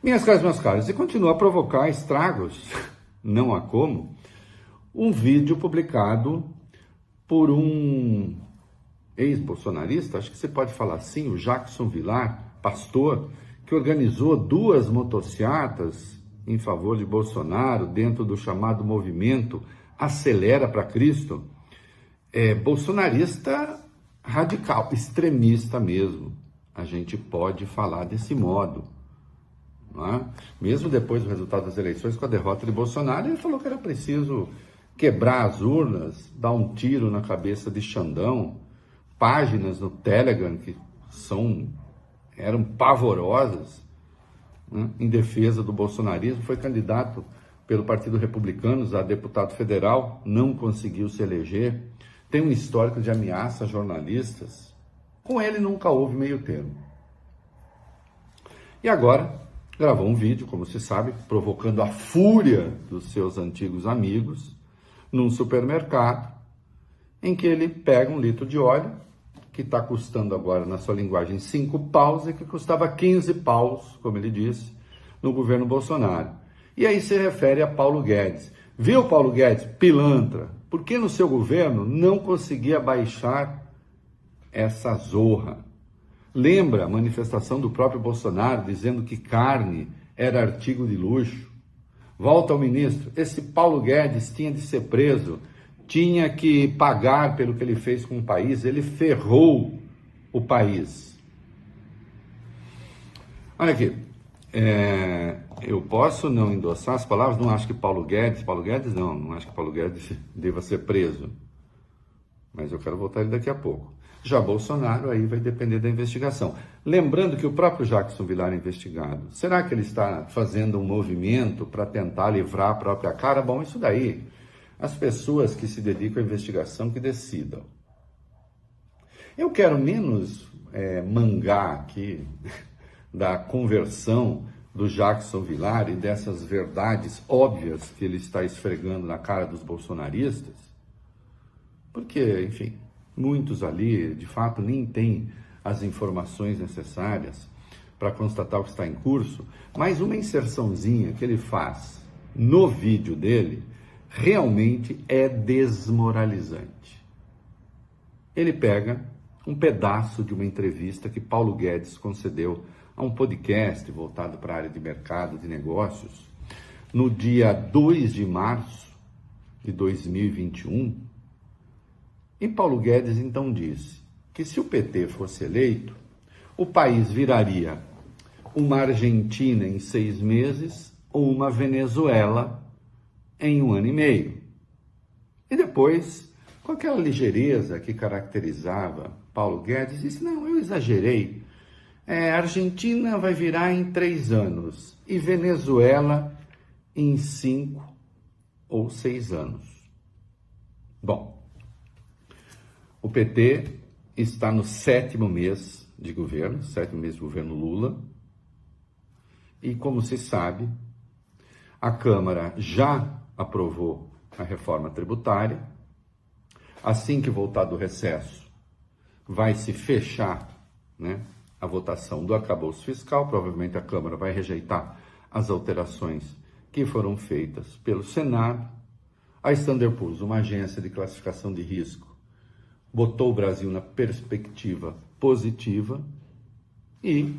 Minhas caras, meus caros, e continua a provocar estragos, não há como, um vídeo publicado por um ex-bolsonarista, acho que você pode falar assim, o Jackson Villar, pastor, que organizou 2 motociatas em favor de Bolsonaro dentro do chamado movimento Acelera para Cristo. Bolsonarista radical, extremista mesmo. A gente pode falar desse modo. Não é? Mesmo depois do resultado das eleições, com a derrota de Bolsonaro, ele falou que era preciso quebrar as urnas, dar um tiro na cabeça de Xandão. Páginas no Telegram que eram pavorosas, né, em defesa do bolsonarismo. Foi candidato pelo Partido Republicano a deputado federal, não conseguiu se eleger. Tem um histórico de ameaça a jornalistas. Com ele nunca houve meio termo. E agora gravou um vídeo, como se sabe, provocando a fúria dos seus antigos amigos num supermercado, em que ele pega 1 litro de óleo, que está custando agora, na sua linguagem, 5 paus, e que custava 15 paus, como ele disse, no governo Bolsonaro. E aí se refere a Paulo Guedes. Viu, Paulo Guedes, pilantra, por que no seu governo não conseguia baixar essa zorra? Lembra a manifestação do próprio Bolsonaro dizendo que carne era artigo de luxo? Volta ao ministro, esse Paulo Guedes tinha de ser preso, tinha que pagar pelo que ele fez com o país, ele ferrou o país. Olha aqui, eu posso não endossar as palavras, não acho que Paulo Guedes não acho que Paulo Guedes deva ser preso, mas eu quero voltar ele daqui a pouco. Já Bolsonaro, aí vai depender da investigação. Lembrando que o próprio Jackson Villar é investigado. Será que ele está fazendo um movimento para tentar livrar a própria cara? Bom, isso daí, as pessoas que se dedicam à investigação que decidam. Eu quero menos mangar aqui da conversão do Jackson Villar e dessas verdades óbvias que ele está esfregando na cara dos bolsonaristas, porque, enfim, muitos ali, de fato, nem têm as informações necessárias para constatar o que está em curso, mas uma inserçãozinha que ele faz no vídeo dele realmente é desmoralizante. Ele pega um pedaço de uma entrevista que Paulo Guedes concedeu a um podcast voltado para a área de mercado, de negócios, no dia 2 de março de 2021, e Paulo Guedes então disse que se o PT fosse eleito, o país viraria uma Argentina em 6 meses ou uma Venezuela em 1 ano e meio. E depois, com aquela ligeireza que caracterizava Paulo Guedes, disse, não, eu exagerei. A Argentina vai virar em 3 anos e Venezuela em 5 ou 6 anos. Bom, o PT está no 7º mês de governo, 7º mês de governo Lula, e como se sabe, a Câmara já aprovou a reforma tributária. Assim que voltar do recesso, vai se fechar, a votação do arcabouço fiscal. Provavelmente a Câmara vai rejeitar as alterações que foram feitas pelo Senado. A Standard & Poor's, uma agência de classificação de risco, botou o Brasil na perspectiva positiva, e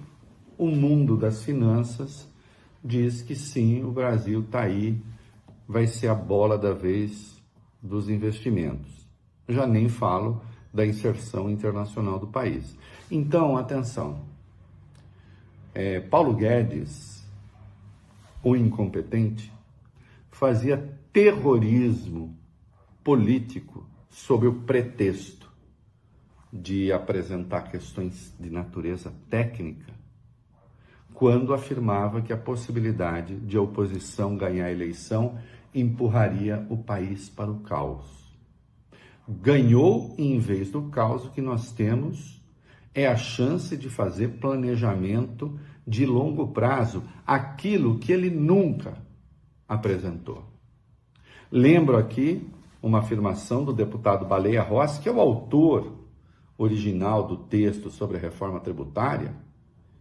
o mundo das finanças diz que sim, o Brasil está aí, vai ser a bola da vez dos investimentos. Já nem falo da inserção internacional do país. Então, atenção, Paulo Guedes, o incompetente, fazia terrorismo político sob o pretexto de apresentar questões de natureza técnica, quando afirmava que a possibilidade de a oposição ganhar a eleição empurraria o país para o caos. Ganhou, e em vez do caos, o que nós temos é a chance de fazer planejamento de longo prazo, aquilo que ele nunca apresentou. Lembro aqui uma afirmação do deputado Baleia Rossi, que é o autor original do texto sobre a reforma tributária,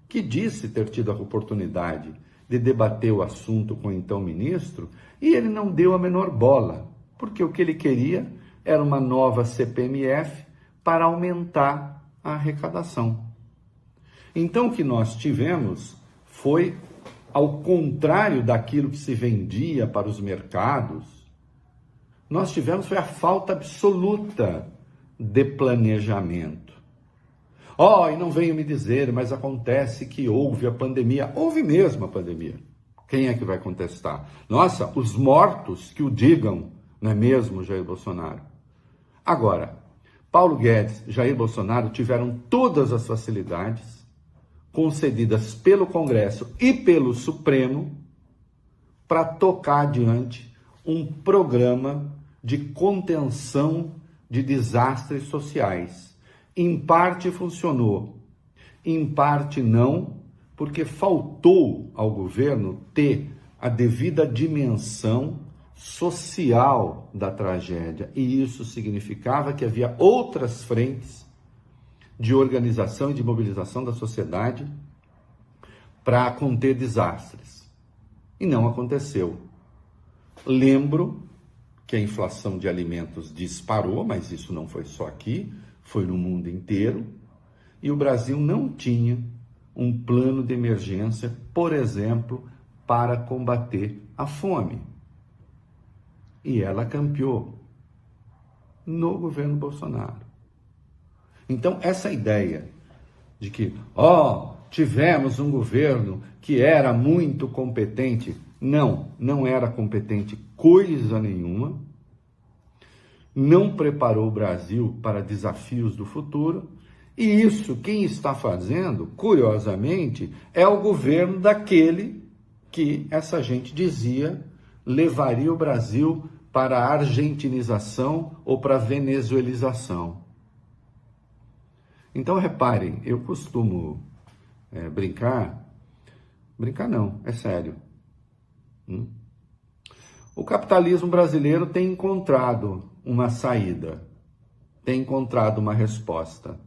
que disse ter tido a oportunidade de debater o assunto com o então ministro e ele não deu a menor bola, porque o que ele queria era uma nova CPMF para aumentar a arrecadação. Então, o que nós tivemos foi, ao contrário daquilo que se vendia para os mercados, nós tivemos foi a falta absoluta de planejamento. E não venham me dizer, mas acontece que houve a pandemia. Houve mesmo a pandemia. Quem é que vai contestar? Nossa, os mortos que o digam, não é mesmo, Jair Bolsonaro? Agora, Paulo Guedes e Jair Bolsonaro tiveram todas as facilidades concedidas pelo Congresso e pelo Supremo para tocar adiante um programa de contenção de desastres sociais. Em parte funcionou, em parte não, porque faltou ao governo ter a devida dimensão social da tragédia. E isso significava que havia outras frentes de organização e de mobilização da sociedade para conter desastres. E não aconteceu. Lembro que a inflação de alimentos disparou, mas isso não foi só aqui, foi no mundo inteiro, e o Brasil não tinha um plano de emergência, por exemplo, para combater a fome. E ela campeou no governo Bolsonaro. Então, essa ideia de que, tivemos um governo que era muito competente. Não era competente coisa nenhuma. Não preparou o Brasil para desafios do futuro. E isso, quem está fazendo, curiosamente, é o governo daquele que essa gente dizia levaria o Brasil para a argentinização ou para a venezuelização. Então, reparem, eu costumo brincar não, é sério. O capitalismo brasileiro tem encontrado uma saída, tem encontrado uma resposta.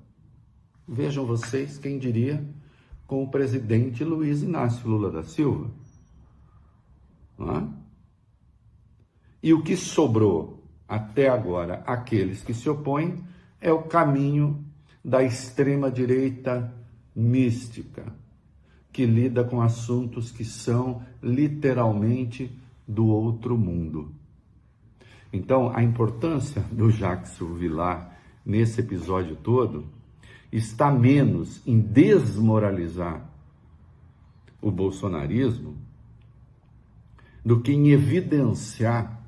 Vejam vocês, quem diria, com o presidente Luiz Inácio Lula da Silva. Não é? E o que sobrou até agora àqueles que se opõem é o caminho da extrema-direita mística, que lida com assuntos que são literalmente do outro mundo. Então, a importância do Jacques Villar nesse episódio todo está menos em desmoralizar o bolsonarismo do que em evidenciar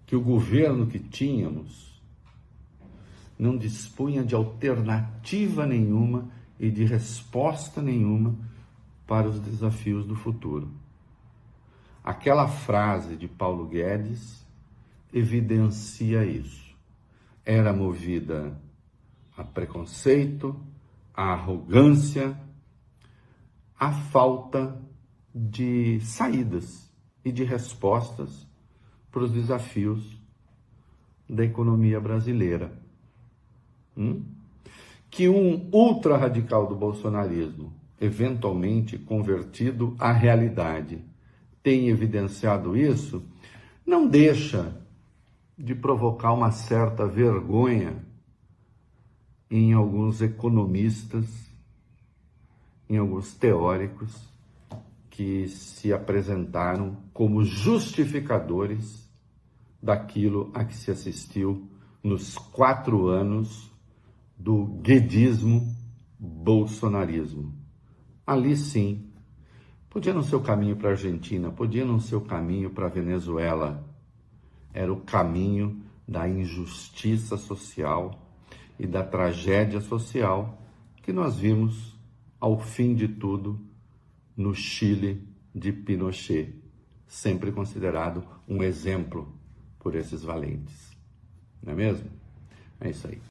que o governo que tínhamos não dispunha de alternativa nenhuma e de resposta nenhuma para os desafios do futuro. Aquela frase de Paulo Guedes evidencia isso. Era movida a preconceito, a arrogância, a falta de saídas e de respostas para os desafios da economia brasileira. Que um ultra-radical do bolsonarismo, eventualmente convertido à realidade, tem evidenciado isso, não deixa de provocar uma certa vergonha em alguns economistas, em alguns teóricos que se apresentaram como justificadores daquilo a que se assistiu nos 4 anos do guedismo bolsonarismo. Ali sim, podia não ser o caminho para a Argentina, podia não ser o caminho para a Venezuela. Era o caminho da injustiça social e da tragédia social que nós vimos, ao fim de tudo, no Chile de Pinochet, sempre considerado um exemplo por esses valentes. Não é mesmo? É isso aí.